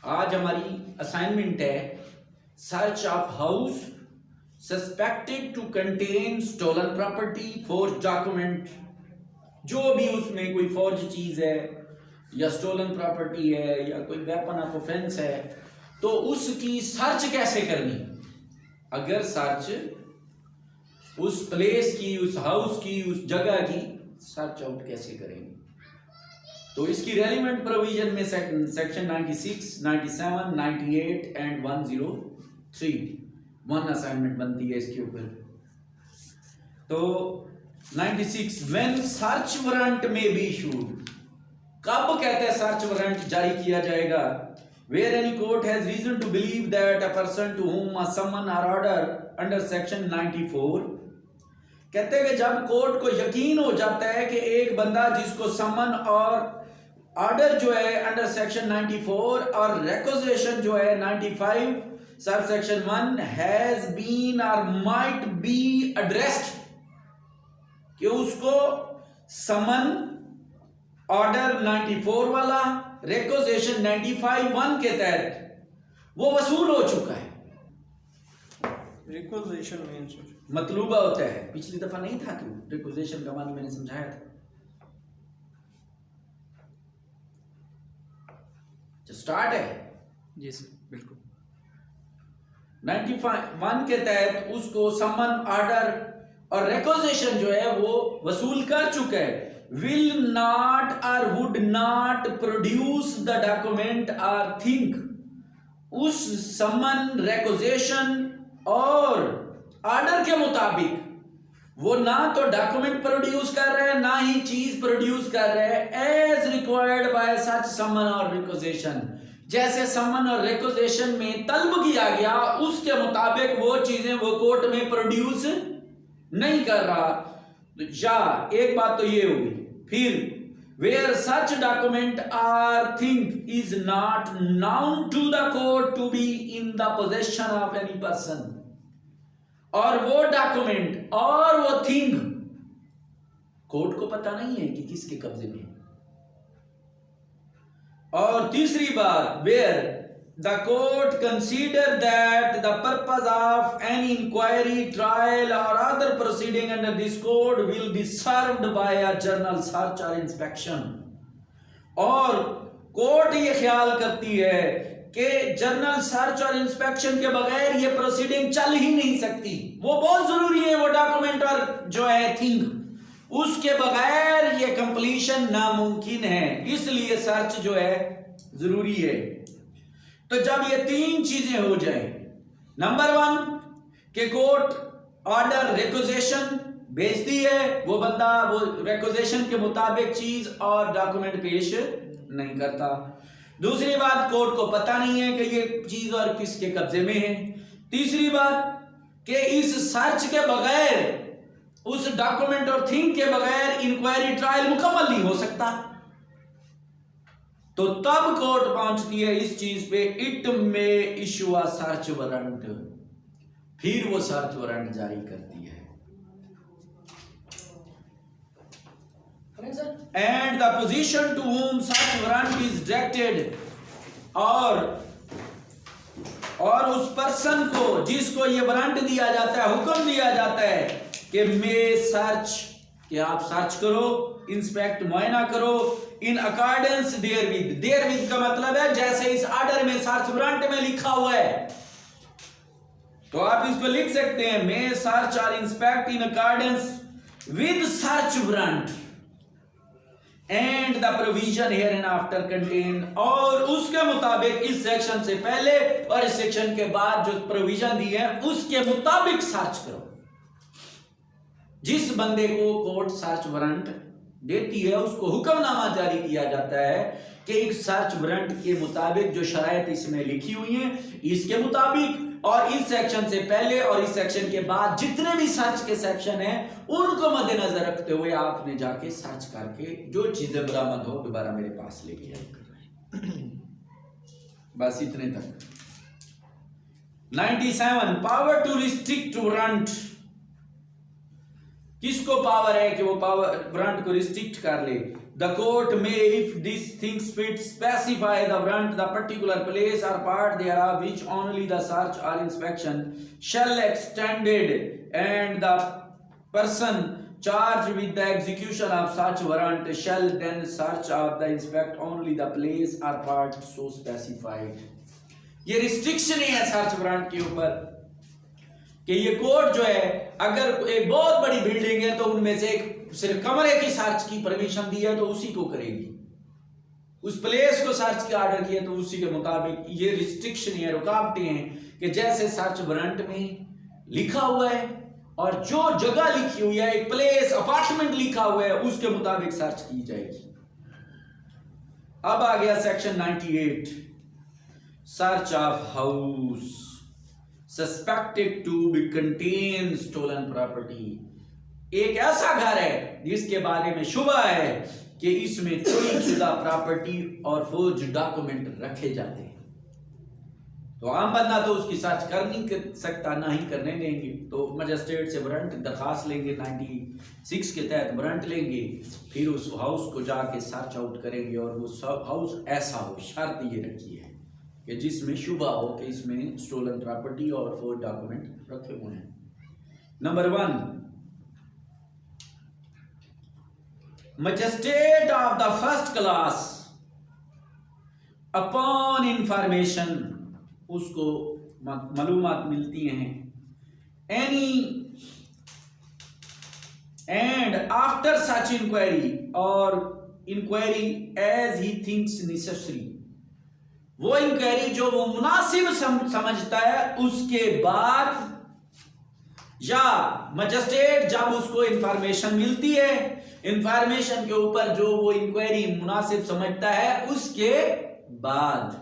आज हमारी असाइनमेंट है search of house suspected to contain stolen property forge document. जो भी उसमें कोई फोर्ज चीज है या स्टोलन प्रॉपर्टी है या कोई वेपन ऑफ ऑफेंस है तो उसकी सर्च कैसे करनी। अगर सर्च उस प्लेस की, उस हाउस की, उस जगह की सर्च आउट कैसे करेंगे, तो इसकी रेलिवेंट प्रोविजन में सेक्शन 96, 97, 98 एंड 103 वन असाइनमेंट बनती है इसके ऊपर। तो 96, when search warrant may be issued, कब कहते हैं सर्च वारंट जारी किया जाएगा। Where any court has reason to believe that a person to whom a समन और ऑर्डर अंडर सेक्शन 94, कहते हैं कि जब कोर्ट को यकीन हो जाता है कि एक बंदा जिसको समन और ऑर्डर जो है अंडर सेक्शन 94 और रिक्वेजिशन जो है 95 सब सेक्शन 1 हैज बीन और माइट बी एड्रेस्ड, कि उसको समन ऑर्डर 94 वाला रिक्वेजिशन 95(1) के तहत वो वसूल हो चुका है। रिक्वेजिशन मींस मतलूबा होता है, पिछली दफा नहीं था कि रिक्वेजिशन का मानी मैंने समझाया था। जो स्टार्ट है जी सर, बिल्कुल 95(1) के तहत उसको समन ऑर्डर और रिक्वेजिशन जो है वो वसूल कर चुका है। विल नॉट और would not produce the document और थिंक, उस समन रिक्वेजिशन और ऑर्डर के मुताबिक वो ना तो डॉक्यूमेंट प्रोड्यूस कर रहे हैं ना ही चीज प्रोड्यूस कर रहे हैं एज रिक्वायर्ड बाय सच समन और रिक्वेजिशन। जैसे समन और रिक्वेजिशन में तलब किया गया उसके मुताबिक वो चीजें वो कोर्ट में प्रोड्यूस नहीं कर रहा। या एक बात तो ये हुई। फिर where such document or thing is not known to the court to be in the possession of any person, और वो डॉक्यूमेंट और वो थिंग कोर्ट को पता नहीं है कि किसके कब्जे में है। और तीसरी बात, where the court consider that the purpose of any inquiry, trial और other proceeding under this code will be served by a general search और इंस्पेक्शन, और कोर्ट ये ख्याल करती है कि जर्नल सर्च और इंस्पेक्शन के बगैर ये प्रोसीडिंग चल ही नहीं सकती। वो बहुत जरूरी है, वो डॉक्यूमेंट और जो है थिंग, उसके बगैर ये कंप्लीशन नामुमकिन है, इसलिए सर्च जो है जरूरी है। तो जब ये तीन चीजें हो जाए, नंबर 1 के कोर्ट ऑर्डर रिक्वेजिशन भेजती है, वो बंदा वो रिक्वेजिशन के मुताबिक चीज और डॉक्यूमेंट पेश नहीं करता। दूसरी बात, कोर्ट को पता नहीं है कि ये चीज और किसके कब्जे में है। तीसरी बात कि इस सर्च के बगैर, उस डॉक्यूमेंट और थिंग के बगैर इंक्वायरी ट्रायल मुकम्मल नहीं हो सकता। तो तब कोर्ट पहुंचती है इस चीज पे, इट में इशू अ सर्च वारंट, फिर वो सर्च वारंट जारी करती है। And the position to whom such warrant is directed, और उस पर्सन को जिसको ये वारंट दिया जाता है, हुक्म दिया जाता है कि मे सर्च, कि आप सर्च करो, इंस्पेक्ट मुआयना करो, इन अकॉर्डेंस देयरविद। देयरविद का मतलब है जैसे इस ऑर्डर में सर्च वारंट में लिखा हुआ है, तो आप इसको लिख सकते हैं, मे सर्च और inspect in accordance with search warrant and the provision here and after contain, और उसके मुताबिक इस सेक्शन से पहले और इस सेक्शन के बाद जो प्रोविजन दी है उसके मुताबिक सर्च करो। जिस बंदे को कोर्ट सर्च वारंट देती है उसको हुक्मनामा जारी किया जाता है कि एक सर्च वारंट के मुताबिक जो शराइत इसमें लिखी हुई हैं इसके मुताबिक, और इस सेक्शन से पहले और इस सेक्शन के बाद जितने भी सर्च के सेक्शन हैं उनको मद्देनजर रखते हुए आपने जाके सर्च करके जो चीजें बरामद हो दोबारा मेरे पास लेके आए। बस इतने तक। 97, पावर टू रिस्ट्रिक्ट वारंट। किसको पावर है कि वो पावर वारंट को रिस्ट्रिक्ट कर ले। The court may, if these things fit, specify the warrant, the particular place or part thereof which only the search or inspection shall extended, and the person charged with the execution of such warrant shall then search or the inspect only the place or part so specified. ये restriction है search warrant के ऊपर कि ये court जो है अगर एक बहुत बड़ी बिल्डिंग है तो उनमें से एक सिर्फ कमरे की सर्च की परमिशन दी है तो उसी को करेगी, उस प्लेस को सर्च की ऑर्डर किया तो उसी के मुताबिक। ये रिस्ट्रिक्शन है, रुकावटें हैं कि जैसे सर्च वारंट में लिखा हुआ है और जो जगह लिखी हुई है, एक प्लेस अपार्टमेंट लिखा हुआ है, उसके मुताबिक सर्च की जाएगी। अब आ गया section 98, search of house suspected to be contain stolen property. एक ऐसा घर है जिसके बारे में शुबा है कि इसमें चोरी शुदा प्रॉपर्टी और फोर्ज डॉक्यूमेंट रखे जाते हैं, तो आम बंदा तो उसकी सर्च कर नहीं कर सकता, ना ही करने देंगे। तो मजिस्ट्रेट से वारंट दरखास्त लेंगे, 96 के तहत वारंट लेंगे, फिर उस हाउस को जाके सर्च आउट करेंगे और वो हाउस ऐसा हो, शर्त ये रखी है कि जिसमें शुबा हो कि इसमें स्टोलन प्रॉपर्टी और फोर्ज डॉक्यूमेंट रखे हुए हैं। Number 1, magistrate of the first class upon information, उसको मालूमात मिलती हैं, any and after such inquiry और inquiry as he thinks necessary, वो इंक्वायरी जो वो मुनासिब समझता है उसके बाद, या मजिस्ट्रेट जब उसको इंफॉर्मेशन मिलती है, इंफॉर्मेशन के ऊपर जो वो इंक्वायरी मुनासिब समझता है उसके बाद,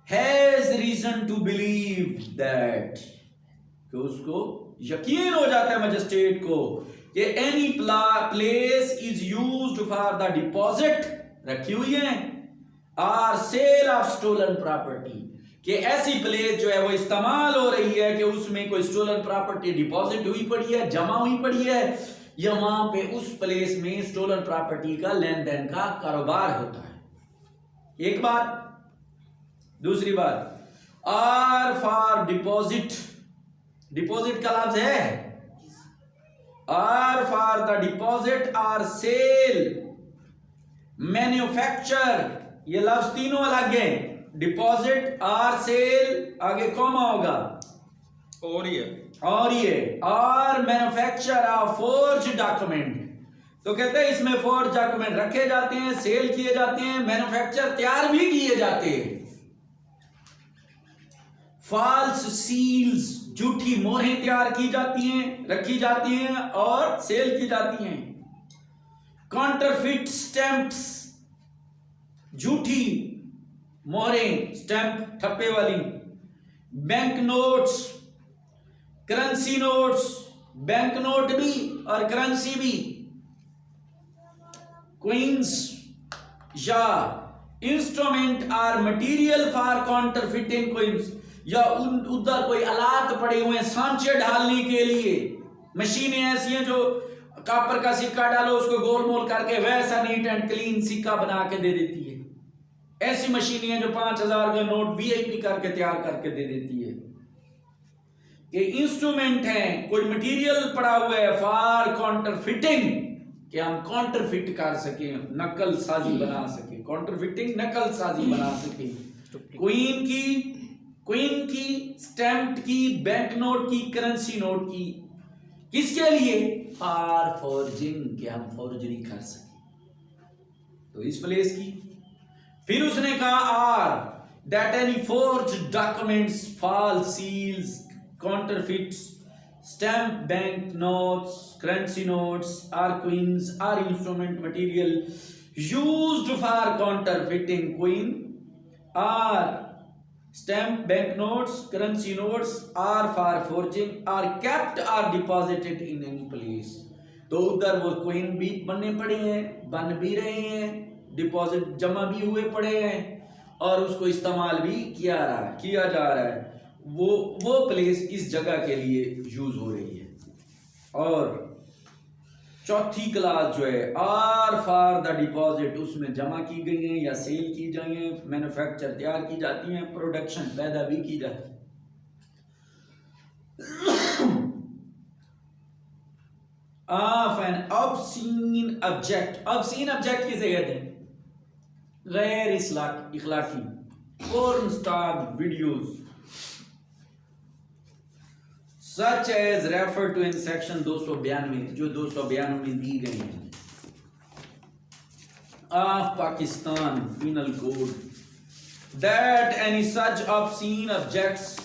has reason to believe that, कि उसको यकीन हो जाता है मजिस्ट्रेट को कि any place is used for the deposit, रखी हुई है, और सेल ऑफ स्टोलन प्रॉपर्टी, कि ऐसी प्लेस जो है वो इस्तेमाल हो रही है कि उसमें कोई स्टोलन प्रॉपर्टी डिपॉजिट हुई पड़ी है, जमा हुई पड़ी है, या वहां पे उस प्लेस में स्टोलन प्रॉपर्टी का लेन देन का कारोबार होता है। एक बात। दूसरी बात, आर फॉर डिपॉजिट, डिपॉजिट का लफ्ज है, or for the deposit or sale, manufacture, ये लफ्ज तीनों अलग है, डिपॉजिट आर सेल, आगे कॉमा होगा, और ये और मैन्युफैक्चर ऑफ फोर्ज डॉक्यूमेंट, तो कहते हैं इसमें फोर्ज डॉक्यूमेंट रखे जाते हैं, सेल किए जाते हैं, मैन्युफैक्चर तैयार भी किए जाते हैं। फॉल्स सील्स, झूठी मोहरें तैयार की जाती हैं, रखी जाती हैं और सेल की जाती हैं। काउंटरफिट स्टैंप्स, झूठी मोहरें, स्टैंप ठप्पे वाली। Bank notes, currency notes, bank note भी और करेंसी भी। क्वींस या instrument or material for counterfeiting coins, या उधर कोई आलात पड़े हुए हैं सांचे ढालने के लिए, मशीनें ऐसी हैं जो कॉपर का सिक्का डालो उसको गोल मोल करके वैसा नीट एंड क्लीन सिक्का बना के दे देती है। ऐसी मशीनें हैं जो 5000 का नोट वीआईपी करके तैयार करके दे देती है। ये इंस्ट्रूमेंट है, कोई मटेरियल पड़ा हुआ है फॉर काउंटरफिटिंग, कि हम काउंटरफिट कर सके, नकल साजी बना सके, काउंटरफिटिंग नकल साजी बना सके। क्वीन की, स्टैम्प की, बैंक नोट की, करेंसी नोट की, किसके लिए? फॉर फॉर्जिंग, कि हम फॉर्जरी कर सके, तो इस प्लेस की। फिर उसने कहा or that any forge documents, false seals, counterfeits, stamp, bank notes, currency notes or coins or instrument material used for counterfeiting coin or stamp, bank notes, currency notes are for forging are kept or deposited in any place। तो उधर वो coin भी बनने पड़े हैं, बन भी रहे हैं, डिपॉजिट जमा भी हुए पड़े हैं और उसको इस्तेमाल भी किया जा रहा है। वो प्लेस इस जगह के लिए यूज हो रही है। और चौथी क्लास जो है आर फॉर द डिपॉजिट, उसमें जमा की गई हैं या सेल की जाती हैं, मैन्युफैक्चर तैयार की जाती हैं, प्रोडक्शन पैदा भी की जाती है। Of an obscene object, obscene object किसे कहते हैं? गैर इखलाकी, porn star videos such as refer to in section 292, जो 292 में दी गई है ऑफ Pakistan penal code, that any such obscene objects,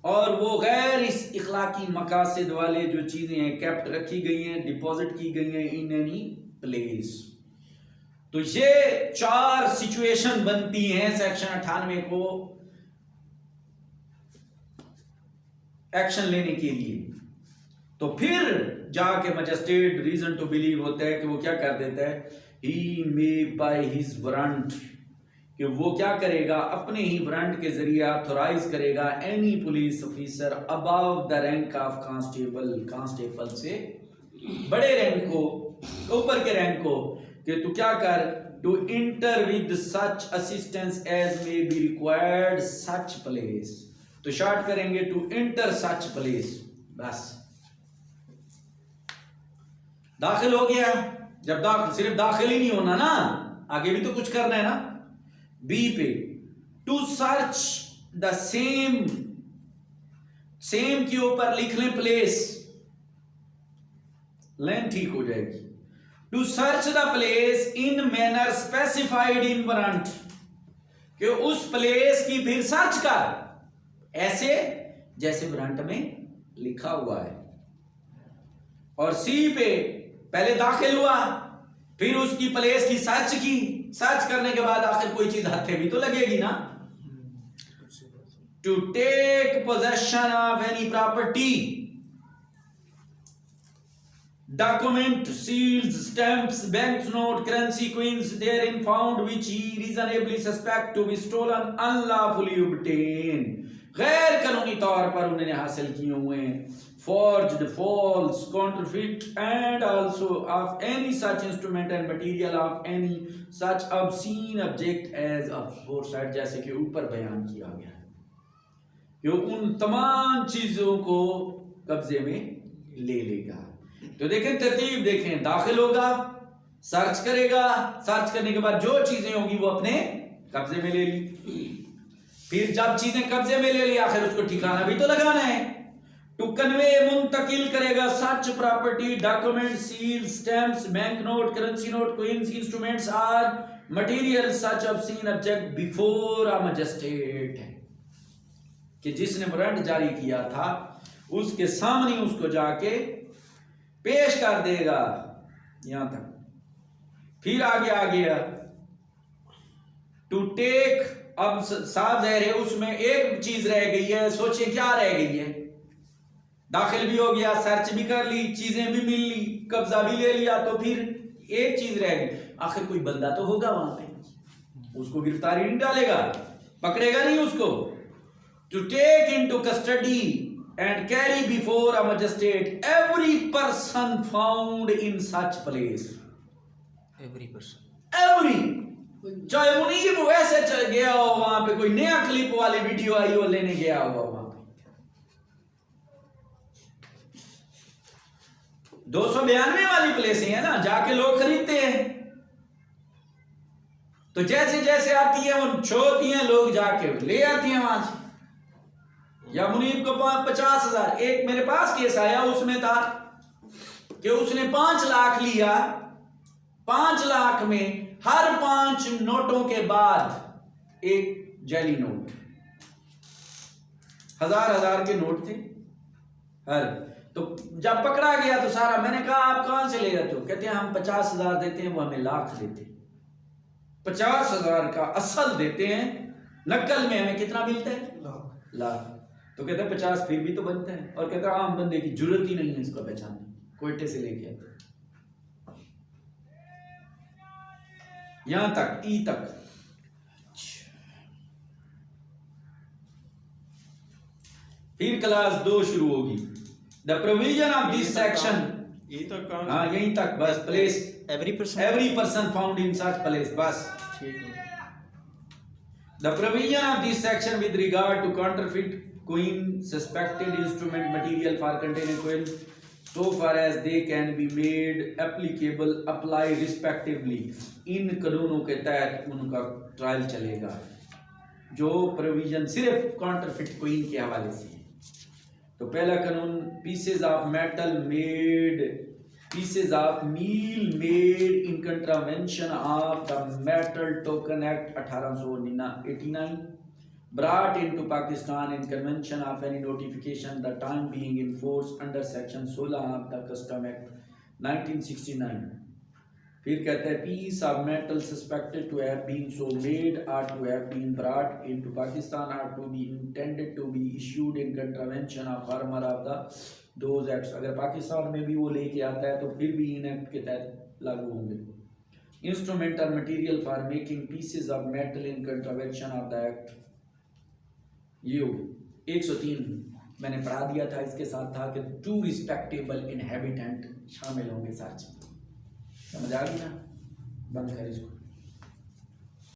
और वो गैर इस इखलाकी मकासद वाले जो चीजें हैं कैप्ट रखी गई हैं, डिपॉजिट की गई हैं इन एनी प्लेस। तो ये 4 सिचुएशन बनती हैं सेक्शन 98 को एक्शन लेने के लिए। तो फिर जाके मजिस्ट्रेट रीजन टू बिलीव होता है कि वो क्या कर देता है, ही मे बाय हिज वारंट, कि वो क्या करेगा, अपने ही वारंट के जरिए ऑथोराइज करेगा any police officer above the rank of constable, constable से बड़े रैंक को, ऊपर के रैंक को, कि तू क्या कर, to enter with such assistance as may be required such place. तो शॉर्ट करेंगे टू इंटर सच प्लेस, बस दाखिल हो गया। जब सिर्फ दाखिल ही नहीं होना ना, आगे भी तो कुछ करना है ना। बी पे to search the same, same के ऊपर लिख लें प्लेस, लाइन ठीक हो जाएगी। To search the place in manner specified in warrant, कि उस प्लेस की फिर सर्च कर ऐसे जैसे वारंट में लिखा हुआ है। और सी पे पहले दाखिल हुआ, फिर उसकी प्लेस की सर्च की, सर्च करने के बाद आखिर कोई चीज हाथे भी तो लगेगी ना। To take possession of any property, document, seals, stamps, banknote, currency, coins therein found which he reasonably suspect to be stolen, unlawfully obtained, गैर कानूनी तौर पर उन्होंने हासिल किए हुए, forged, false, counterfeit, and also of any such instrument and material of any such obscene object as aforesaid, जैसे कि ऊपर बयान किया गया है, कि उन तमाम चीजों को कब्जे में ले लेगा। तो देखें तरतीब, देखें दाखिल होगा, सर्च करेगा, सर्च करने के बाद जो चीजें होगी वो अपने कब्जे में ले ली, फिर जब चीजें कब्जे में ले ली आखिर उसको ठिकाना भी तो लगाना है। टू कन्वे, मुंतकिल करेगा such property, document, seal, stamps, bank note, currency note, coins, instruments or material such obscene object before a magistrate, कि जिसने वारंट जारी किया था उसके सामने उसको जाके पेश कर देगा, यहां तक। फिर आगे आ गया टू टेक, अब साफ जाहिर है उसमें एक चीज रह गई है, सोचिए क्या रह गई है, दाखिल भी हो गया, सर्च भी कर ली, चीजें भी मिल ली, कब्जा भी ले लिया, तो फिर एक चीज रह गई, आखिर कोई बंदा तो होगा वहां पे, उसको गिरफ्तारी नहीं डालेगा, पकड़ेगा नहीं उसको। To take into custody and carry before a magistrate every person found in such place, every person, every, चाहे मुनीब वैसे चल गया हो वहां पे, कोई नया क्लिप वाली वीडियो आई हो लेने गया होगा वहां पे, 292 वाली प्लेसें है ना, जाके लोग खरीदते हैं, तो जैसे जैसे आती है वो छोड़ती हैं, लोग जाके ले आती हैं वहां से। या मुनीब को 50,000, एक मेरे पास केस आया, उसमें था कि उसने 5 लाख लिया, 5 लाख में हर 5 नोटों के बाद एक जाली नोट, 1000 के नोट थे हर। तो जब पकड़ा गया तो सारा, मैंने कहा आप कहां से ले जाते हो, कहते हैं हम 50,000 देते हैं, वो हमें लाख देते हैं, 50,000 का असल देते हैं, नकल में हमें कितना मिलता है, लाख। तो कहते हैं 50 फिर भी तो बनता है, और कहता है आम बंदे की जरूरत ही नहीं है इसको पहचानने, कोयटे से लेके यहां तक, ई तक। फिर क्लास 2 शुरू होगी। The provision of this section ये तक कहाँ हाँ यहीं तक बस, place every person every person found in such place, बस। ठीक है। The provision of this section with regard to counterfeit coin, suspected instrument material for containing coin, so far as they can be made applicable, apply respectively। इन कानूनों के तहत उनका trial चलेगा। जो provision सिर्फ काउंटरफिट कोइन के हवाले से है। तो पहला कानून, pieces of metal made, pieces of meal made in contravention of the Metal Token Act 1889 brought into Pakistan in convention of any notification the time being in force under section 16 of the Custom Act 1969। फिर कहता है piece of metal suspected to have been so made or to have been brought into Pakistan or to be intended to be issued in contravention of former of the those acts। अगर पाकिस्तान में भी वो लेके आता है तो फिर भी इन एक्ट के तहत लागू होंगे। Instrumental material for making pieces of metal in contravention of the act, ये हो 103 मैंने पढ़ा दिया था। इसके साथ था कि टू रिस्पेक्टेबल इनहेबिटेंट शामिल होंगे सर्च में। समझ आ गई ना? बंद कर इसको।